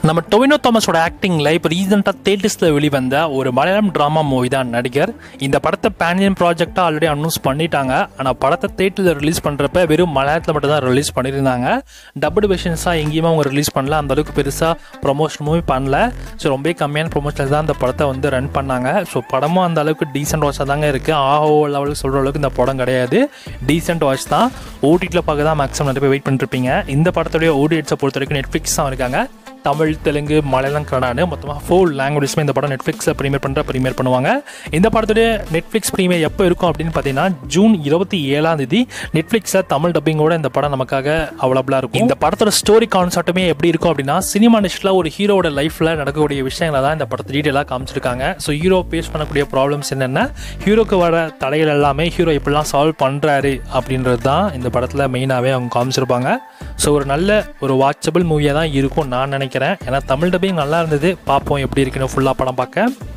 நம்ம டொவினோ தாமஸோட ஆக்டிங்கில் இப்போ ரீசெண்டாக தேட்டர்ஸில் வெளிவந்த ஒரு மலையாளம் ட்ராமா மூவி தான் நடிகர். இந்த படத்தை பேனியன் ப்ராஜெக்டாக ஆல்ரெடி அனௌன்ஸ் பண்ணிட்டாங்க. ஆனால் படத்தை தேட்டரில் ரிலீஸ் பண்ணுறப்ப வெறும் மலையாளத்தில் மட்டும் தான் ரிலீஸ் பண்ணியிருந்தாங்க. டப்புடு வெர்ஷன்ஸாக எங்கேயுமே அவங்க ரிலீஸ் பண்ணல, அந்தளவுக்கு பெருசாக ப்ரொமோஷனுமே பண்ணல. ஸோ ரொம்ப கம்மியான ப்ரொமோஷன்ஸ் தான் இந்த படத்தை வந்து ரன் பண்ணாங்க. ஸோ படமும் அந்த அளவுக்கு டீசென்ட் வாட்சாக தாங்க இருக்குது. ஆஹோ லெவலுக்கு சொல்கிற அளவுக்கு இந்த படம் கிடையாது, டீசென்ட் வாட்ச் தான். ஓடிடியில் பார்க்க தான் மேக்ஸிமம் நிறைய பேர் வெயிட் பண்ணிருப்பீங்க. இந்த படத்துடைய ஓடிஎட்ஸை பொறுத்த வரைக்கும் நெட்ஃப்ளிக்ஸ் தான் இருக்காங்க. தமிழ், தெலுங்கு, மலையாளம், கன்னடான்னு மொத்தமாக 4 லாங்குவேஜ்மே இந்த படம் நெட்ஃப்ளிக்ஸில் ப்ரீமியர் பண்ணுவாங்க. இந்த படத்துடைய நெட்ஃப்ளிக்ஸ் ப்ரீமியர் எப்போ இருக்கும் அப்படின்னு பார்த்தீங்கன்னா ஜூன் 27 நெட்ஃப்ளிக்ஸில் தமிழ் டப்பிங்கோட இந்த படம் நமக்காக அவைலபிளாக இருக்கும். இந்த படத்தோட ஸ்டோரி கான்செப்ட்டுமே எப்படி இருக்கும் அப்படின்னா, சினிமா இண்டஸ்ட்ரியில் ஒரு ஹீரோட லைஃப்பில் நடக்கக்கூடிய விஷயங்களை தான் இந்த படத்தை டீட்டெயிலாக காமிச்சிருக்காங்க. ஸோ ஹீரோ ஃபேஸ் பண்ணக்கூடிய ப்ராப்ளம்ஸ் என்னென்ன, ஹீரோக்கு வர தடைகள் எல்லாமே ஹீரோ எப்படிலாம் சால்வ் பண்ணுறாரு அப்படின்றது தான் இந்த படத்தில் மெயினாகவே அவங்க காமிச்சிருப்பாங்க. ஸோ ஒரு நல்ல ஒரு வாட்சபிள் மூவியாக தான் இருக்கும் நான் நினைக்கிறேன். ஏன்னா தமிழ் டப்பிங் நல்லா இருந்தது. பார்ப்போம் எப்படி இருக்குன்னு ஃபுல்லாக படம் பார்க்க.